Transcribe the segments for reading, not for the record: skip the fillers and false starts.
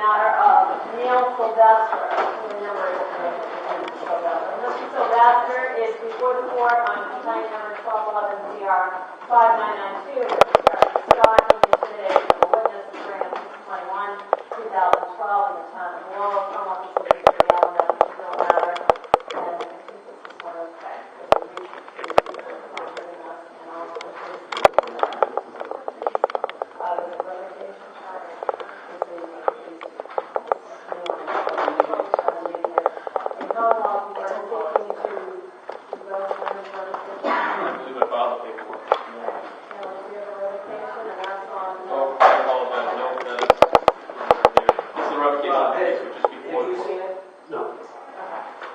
matter of Neil Sylveste. Mr. Sylveste is before the court on complaint number 1211 CR 5992, stalking and intimidation of a witness during 6/21/2012 in the town of Lowell, come up with the element of particular matter. And I think this is one of the facts that we should be comforting us and also the revocation charge.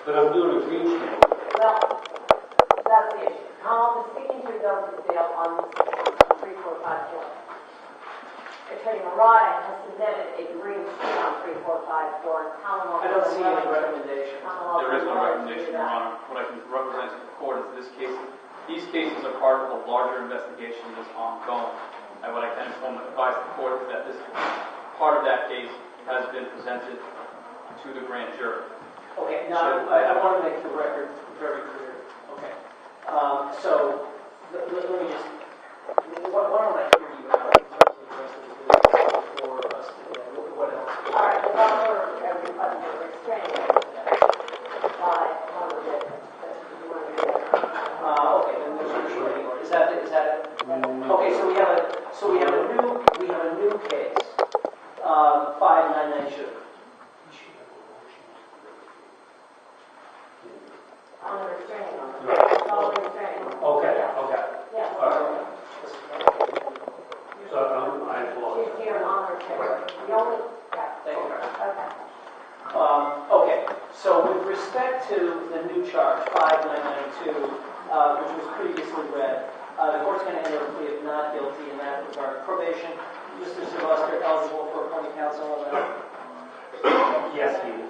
But I'm doing a green screen. Well, that's the issue. I'm speaking to Douglas Dale on this case, 3454. Attorney Murata has submitted a green sheet on 3454. I don't see any recommendation. There is no recommendation, Your Honor. What I can represent to the court is this case. These cases are part of a larger investigation that's ongoing. And what I can advise the court is that this part of that case has been presented to the grand jury. Okay, now I want to make the record very clear. Okay, so let me just, why don't I hear you out in terms of the rest of the video for us today? What else? All right, well, for every question we're explaining by one of the witnesses that you want to do. Okay, then there's a restraining order. Is that it? Okay, so we have a new case, 5992. On the restraining order. On the restraining order. Okay. Yes. All right. So I apologize. She's here on the restraining order. The only, yeah. Thank you. Okay. Okay, so with respect to the new charge, 5992, which was previously read, the court's going to enter a plea of not guilty in that regard. Probation, Mr. Sylveste eligible for appointed counsel on that? Yes, he is.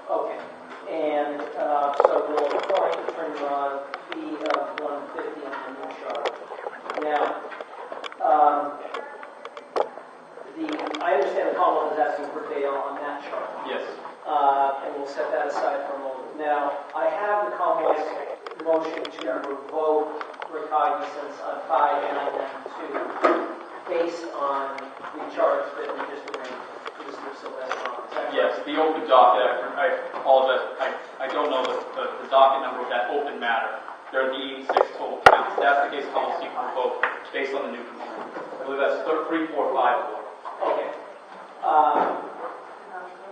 Okay, and so we'll appoint Attorney Ron fee of $150 on the new charge. Now, I understand the Commonwealth is asking for bail on that charge. Yes. And we'll set that aside for a moment. Now, I have the Commonwealth's motion to revoke recognizance on 5992 based on the charge that we just arranged for Mr. Sylveste on. Yes, the open docket. I apologize. I don't know the docket number of that open matter. There are the 86 total counts. That's the case called seek revoke based on the new complaint. I believe that's 3454. Okay.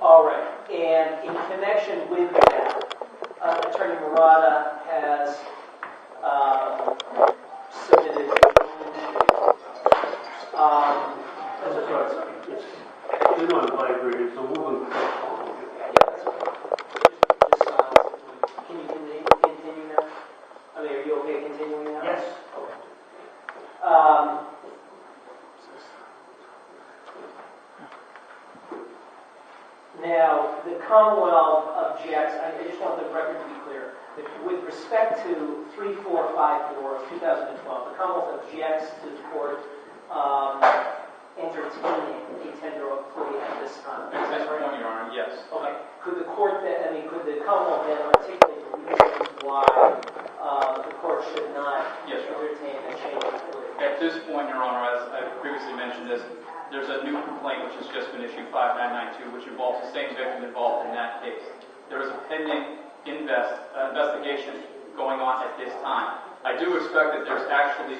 All right. And in connection with that, Attorney Murata has submitted. You're not vibrating, so we'll Yeah, that's okay. Just silence. Can you continue now? I mean, are you okay continuing now? Yes. Okay. Now, the Commonwealth objects, I just want the record to be clear, that with respect to 3454 of 2012, the Commonwealth objects to the court entertaining a tender of plea at this time. At this point, Your Honor, yes. Okay. Could the Commonwealth then articulate the reasons why the court should not entertain a change of plea? At this point, Your Honor, as I previously mentioned, there's a new complaint which has just been issued, 5992, which involves the same victim involved in that case. There is a pending investigation going on at this time. I do expect that there's actually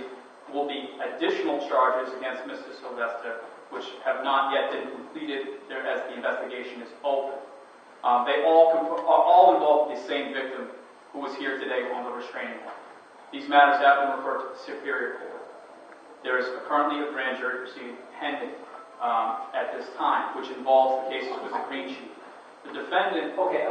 will be additional charges against Mr. Sylveste, which have not yet been completed as the investigation is open. They all involve the same victim who was here today on the restraining order. These matters have been referred to the Superior Court. There is currently a grand jury proceeding pending at this time, which involves the cases with the green sheet. The defendant... Okay. I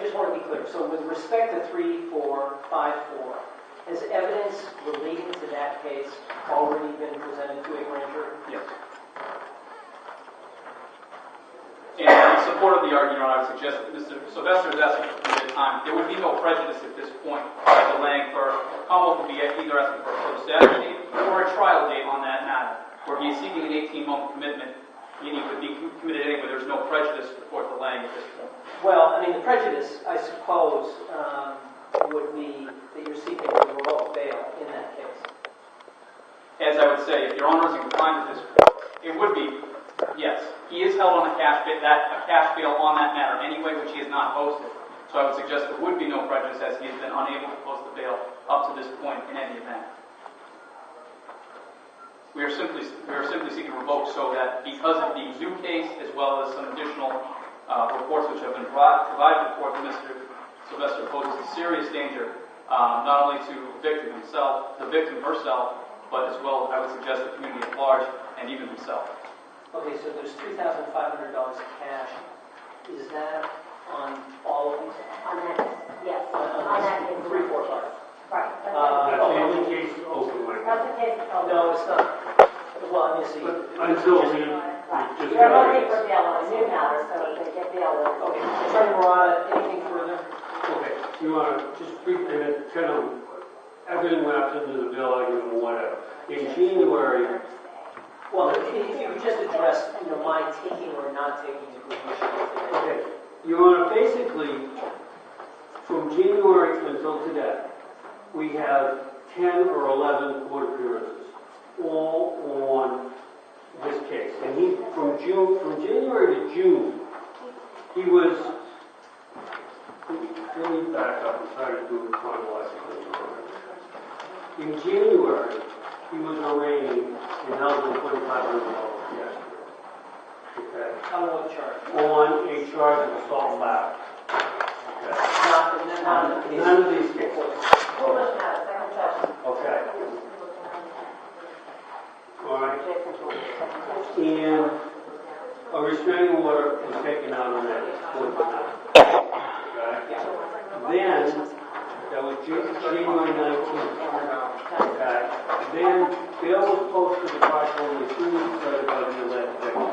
just want to be clear. So with respect to 3454, has evidence relating to that case already been presented to a grand jury? Yes. And in support of the argument, I would suggest that Mr. Sylveste is asking for a limited time. There would be no prejudice at this point by delaying for Commonwealth to be either asking for a first date or a trial date on that matter, where he is seeking an 18-month commitment meaning it could be committed anyway, there's no prejudice to the court delaying at this point. Well, I mean, the prejudice, I suppose, would be that you're seeking to revoke bail in that case. As I would say, if Your Honor is inclined to this, it would be, yes. He is held on a cash bail on that matter anyway, which he has not posted. So I would suggest there would be no prejudice as he has been unable to post the bail up to this point in any event. We are simply seeking to revoke so that because of the zoo case as well as some additional reports which have been provided to the court that Mr. Sylveste poses a serious danger not only to the victim herself, but as well, I would suggest, the community at large and even himself. Okay, so there's $3,500 cash. Is that on all of these? On that, yes, on that case. 3, 4, 5. Right. That's the only case open right now. That's the case it's open. No, it's not. Well, I mean, see. Until we Right. just You're got looking it. for bail on a new matter, so they get bail. Okay, Attorney Morata, anything further? Okay, you want to just brief, and it kind of, everything wraps into the bill argument or whatever. In January, Well, if you could just address, my taking or not taking the position today. okay, you want to basically, from January until today, we have 10 or 11 court appearances, all on this case. And he, from January to June, he was, let me back up and try to do it chronologically. In January, he was arraigned and held in $2,500 yesterday. Okay. On what charge? On a charge of assault and battery. Okay. None of these cases. Foolish matter, second session. Okay. All right. And a restraining order was taken out on that. Okay. Then, that was January 19th. Okay. Then, bail was posted approximately 2 weeks later by the alleged victim.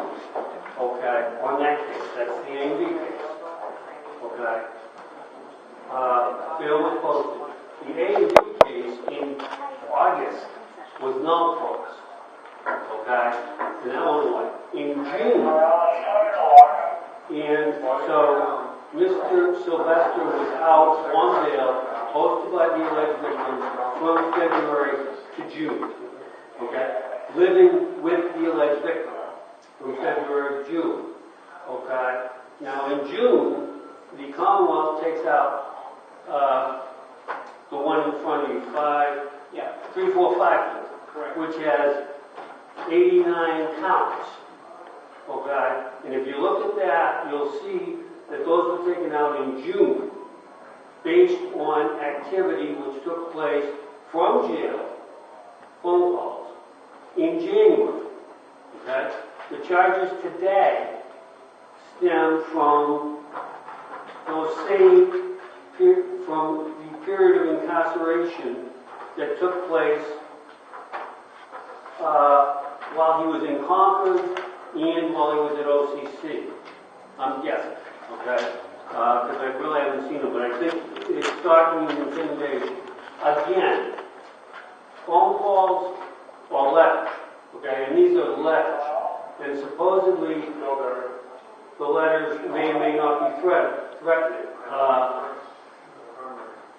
Okay. On that case. That's the AV case. Okay. Bail was posted. The AV case in August was not closed. Okay? And that one went in June. And so Mr. Sylveste was out on bail, posted by the alleged victim from February to June. Okay? Living with the alleged victim from February to June. Okay? Now in June, the Commonwealth takes out the one in front of you, 345, Correct. which has 89 counts. Okay? And if you look at that, you'll see that those were taken out in June based on activity which took place from jail, phone calls, in January. Okay? The charges today stem from those same from the period of incarceration that took place while he was in Concord and while he was at OCC. I'm guessing, okay? Because I really haven't seen him, but I think it's starting in intimidation. Again, phone calls or letters, okay? And these are letters. And supposedly, the letters may or may not be threatening.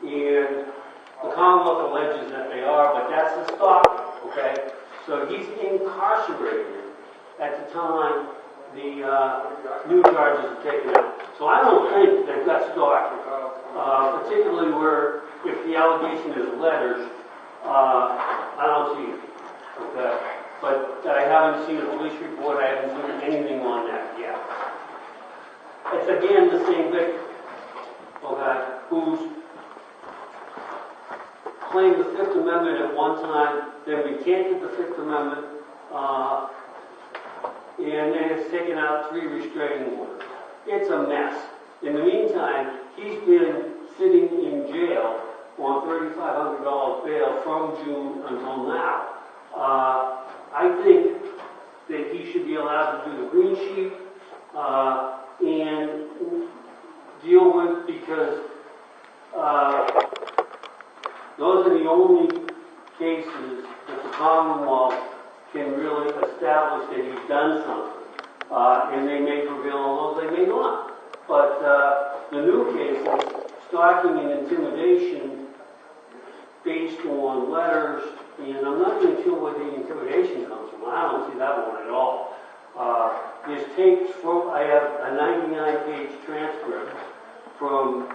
And the Commonwealth alleges that they are, but that's the stalking, okay? So he's incarcerated at the time the new charges are taken out. So I don't think they've got stalking, particularly where if the allegation is letters, I don't see it, okay? But I haven't seen a police report, I haven't seen anything on that yet. It's again the same victim, okay, who's claimed the Fifth Amendment at one time, then recanted the Fifth Amendment, and then has taken out 3 restraining orders. It's a mess. In the meantime, he's been sitting in jail on $3,500 bail from June until now. I think that he should be allowed to do the green sheet and deal with, because those are the only cases that the Commonwealth can really establish that he's done something. and they may prevail on those, they may not. But the new cases, stalking and intimidation based on letters, and I'm not even sure where the intimidation comes from. I don't see that one at all. There's tapes from, I have a 99-page transcript from,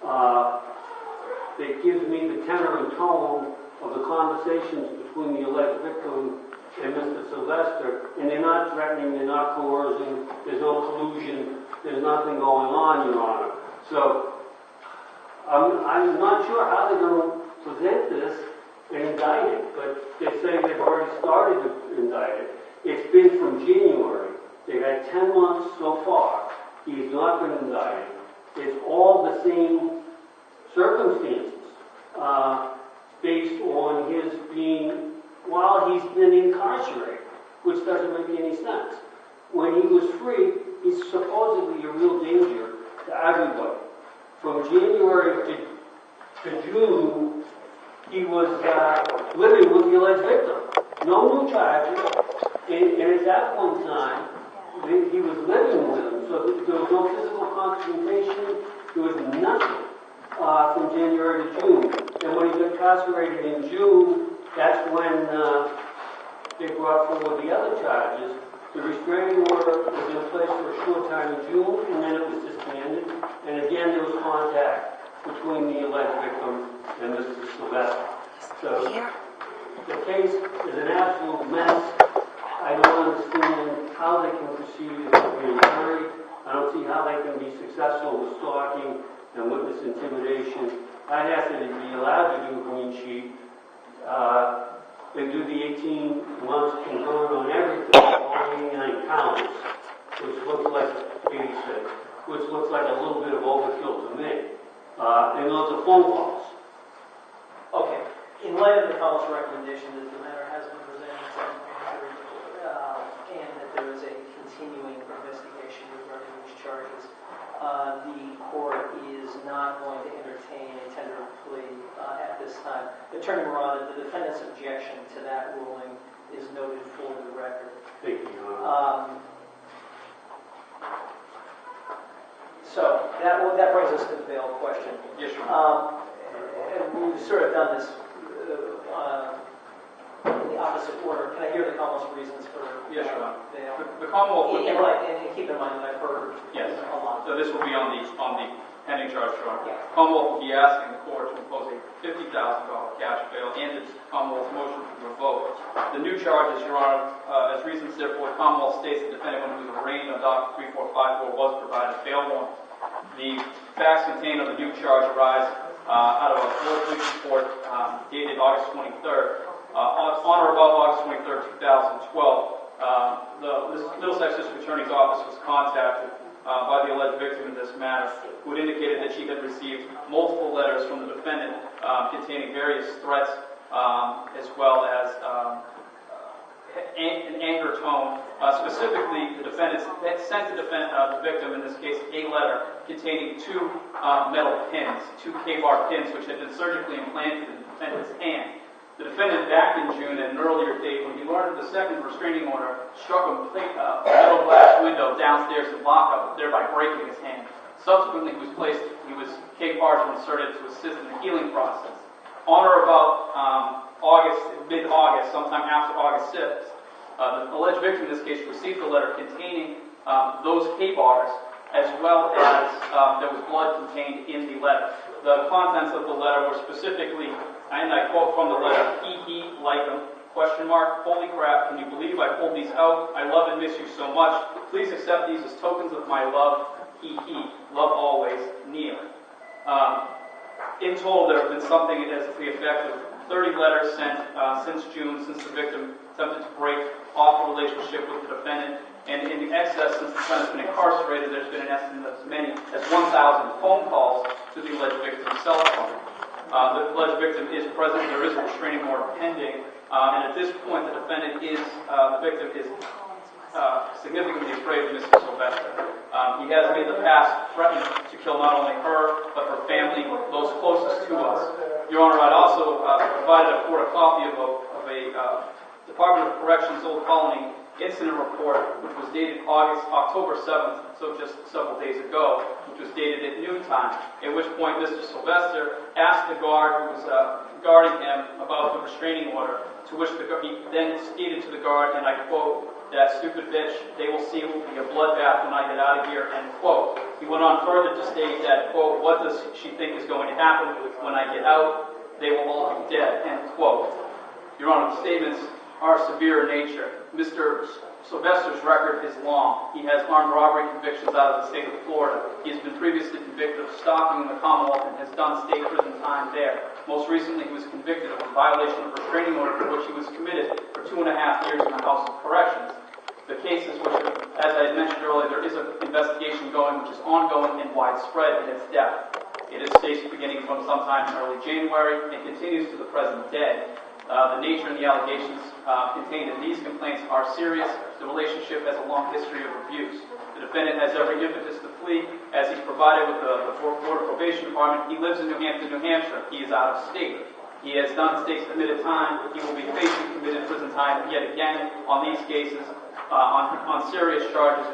that gives me the tenor and tone of the conversations between the alleged victim and Mr. Sylveste, and they're not threatening, they're not coercing, there's no collusion, there's nothing going on, Your Honor. So, I'm not sure how they're going to present this and indict it, but they say they've already started to indict it. It's been from January. They've had 10 months so far. He's not been indicted. It's all the same circumstances based on his being, while he's been incarcerated, which doesn't make any sense. When he was free, he's supposedly a real danger to everybody. From January to June, he was living with the alleged victim. No new charges, and at that point in time, he was living with him, so there was no physical confrontation, there was nothing from January to June. And when he got incarcerated in June, that's when they brought forward the other charges. The restraining order was in place for a short time in June, and then it was disbanded. And again, there was contact between the alleged victim and Mr. Sylveste. So the case is an absolute mess. I don't understand how they can proceed if they're being hurried. I don't see how they can be successful with stalking and witness intimidation. I'd ask that they be allowed to do a green sheet. They do the 18 months concurrent on everything, all 89 counts, which looks like 86, which looks like a little bit of overkill to me. And those are phone calls. Okay. In light of the Commonwealth's recommendation that the matter has been presented to the grand jury, and that there is a continuing investigation regarding these charges, the court is not going to entertain a tender of plea at this time. Attorney Murata, the defendant's objection to that ruling is noted for the record. Thank you, Your Honor. So that brings us to the bail question. Yes, Your Honor. And we've sort of done this in the opposite order. Can I hear the Commonwealth's reasons for Yes, Your Honor. bail? The Commonwealth would... And keep in mind that I've heard Yes. a lot. So this will be on the pending charge, Your Honor. Yeah. Commonwealth will be asking the court to impose a $50,000 cash bail and the Commonwealth's motion to revoke the new charges, Your Honor. As reasons, therefore, the Commonwealth states the defendant, when he was arraigned on docket 3454, was provided bail warrant. The facts contained on the new charge arise out of a Lowell police report dated August 23rd. On or about August 23rd, 2012, the Middlesex District Attorney's Office was contacted by the alleged victim in this matter, who had indicated that she had received multiple letters from the defendant containing various threats, as well as an anger tone. Specifically, the defendant sent the victim, in this case, a letter containing two metal pins, two K-bar pins, which had been surgically implanted in the defendant's hand. The defendant, back in June, at an earlier date, when he learned of the second restraining order, struck a metal glass window downstairs in lockup, thereby breaking his hand. Subsequently, K-bars were inserted to assist in the healing process. On or about mid-August, sometime after August 6th, the alleged victim in this case received a letter containing those K-bars, as well as there was blood contained in the letter. The contents of the letter were specifically, and I quote from the letter, "He, like him, question mark, holy crap, can you believe I pulled these out? I love and miss you so much. Please accept these as tokens of my love. He, love always, Neil." In total, there have been something as to the effect of 30 letters sent since June, since the victim attempted to break off the relationship with the defendant. And in excess, since the defendant's been incarcerated, there's been an estimate of as many as 1,000 phone calls to the alleged victim's cell phone. The alleged victim is present. There is a restraining order pending. And at this point, the victim is significantly afraid of Mr. Sylveste. He has in the past threatened to kill not only her, but her family, those closest to us. Your Honor, I'd also provided a court a copy of a Department of Corrections Old Colony incident report, which was dated October 7th, so just several days ago, which was dated at noontime, at which point Mr. Sylveste asked the guard who was guarding him about the restraining order, to which he then stated to the guard, and I quote, "That stupid bitch, they will see it will be a bloodbath when I get out of here," end quote. He went on further to state that, quote, "What does she think is going to happen when I get out? They will all be dead," end quote. Your Honor, the statements are severe in nature. Mr. Sylveste's record is long. He has armed robbery convictions out of the state of Florida. He has been previously convicted of stalking in the Commonwealth and has done state prison time there. Most recently, he was convicted of a violation of restraining order for which he was committed for 2.5 years in the House of Corrections. The cases which, as I had mentioned earlier, there is an investigation going which is ongoing and widespread in its depth. It is staged beginning from sometime in early January and continues to the present day. The nature and the allegations contained in these complaints are serious. The relationship has a long history of abuse. The defendant has every impetus to flee, as he's provided with the Florida Probation Department. He lives in New Hampton, New Hampshire. He is out of state. He has done state committed time. He will be facing committed prison time yet again on these cases, on serious charges,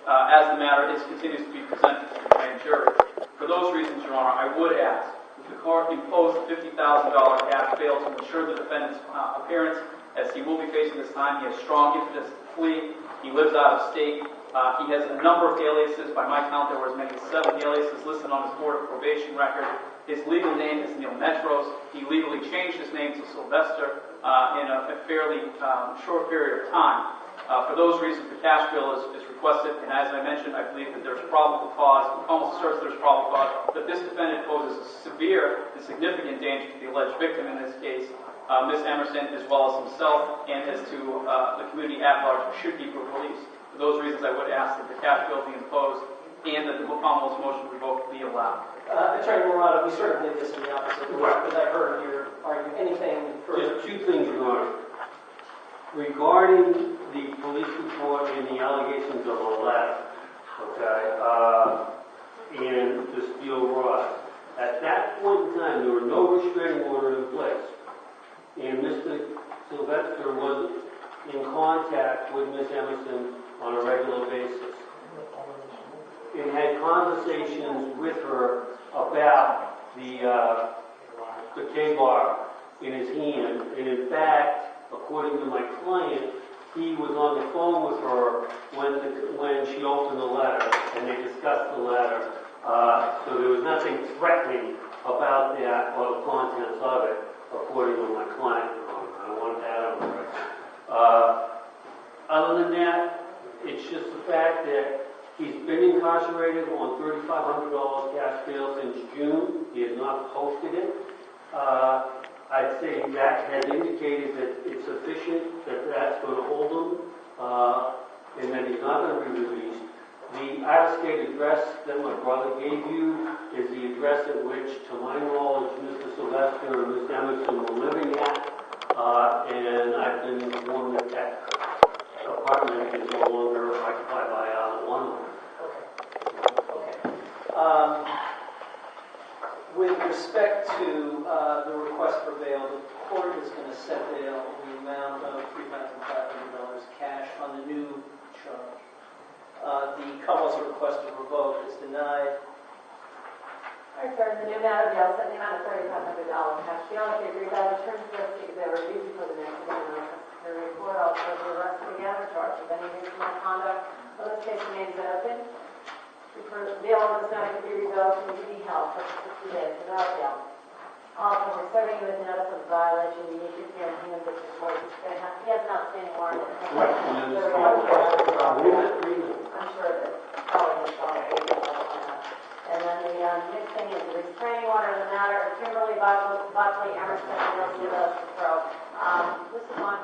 as the matter continues to be presented to the grand jury. For those reasons, Your Honor, I would ask that the court impose a $50,000 cash bail to ensure the defendant's appearance, as he will be facing this time. He has strong impetus to flee. He lives out of state. He has a number of aliases. By my count, there were as many as 7 aliases listed on his Board of Probation record. His legal name is Neil Metros. He legally changed his name to Sylveste in a fairly short period of time. For those reasons, the cash bill is requested, and as I mentioned, I believe that there's probable cause, almost asserts there's probable cause, that this defendant poses a severe and significant danger to the alleged victim in this case, Ms. Emerson, as well as himself, and as to the community at large, should he be released. For those reasons, I would ask that the cash bill be imposed and that the Commonwealth's motion to revoke be allowed. Attorney Morado, we sort of did this in the opposite way, because I heard your argument. Anything further? Just 2 things, Your Honor. Regarding the police report and the allegations of a letter, and the steel rod, at that point in time, there were no restraining order in place. And Mr. Sylveste was in contact with Ms. Emerson on a regular basis and had conversations with her about the K-bar in his hand. And in fact, according to my client, he was on the phone with her when she opened the letter, and they discussed the letter. So there was nothing threatening about that or the contents of it, according to my client. I don't want to add on to it. Other than that, it's just the fact that he's been incarcerated on $3,500 cash bail since June. He has not posted it. I'd say that has indicated that it's sufficient, that that's going to hold him, and that he's not going to be released. The out-of-state address that my brother gave you is the address at which, to my knowledge, Mr. Sylveste and Ms. Emerson were living at, and I've been informed that that apartment is no longer occupied by either one of them. Okay. With respect to the request for bail, the court is going to set bail in the amount of $3,500 cash on the new charge. The Commonwealth's request to revoke is denied. All right, sir, the new matter bail set the amount of $3,500 cash bail. If you agree that the terms of this because they were used for the next day, the report also the arrest together, charged with any reasonable conduct. So this case remains open. For bail on this matter to be revoked and to be held for 60 days without bail. Also, we're serving you with notice of violation. You need to hear him in this report. He has an outstanding warrant. Right, and then I'm sure that probably his father. And then the next thing is the restraining order in the matter of Kimberly Buckley, Emerson, and Elizabeth Pro. This is on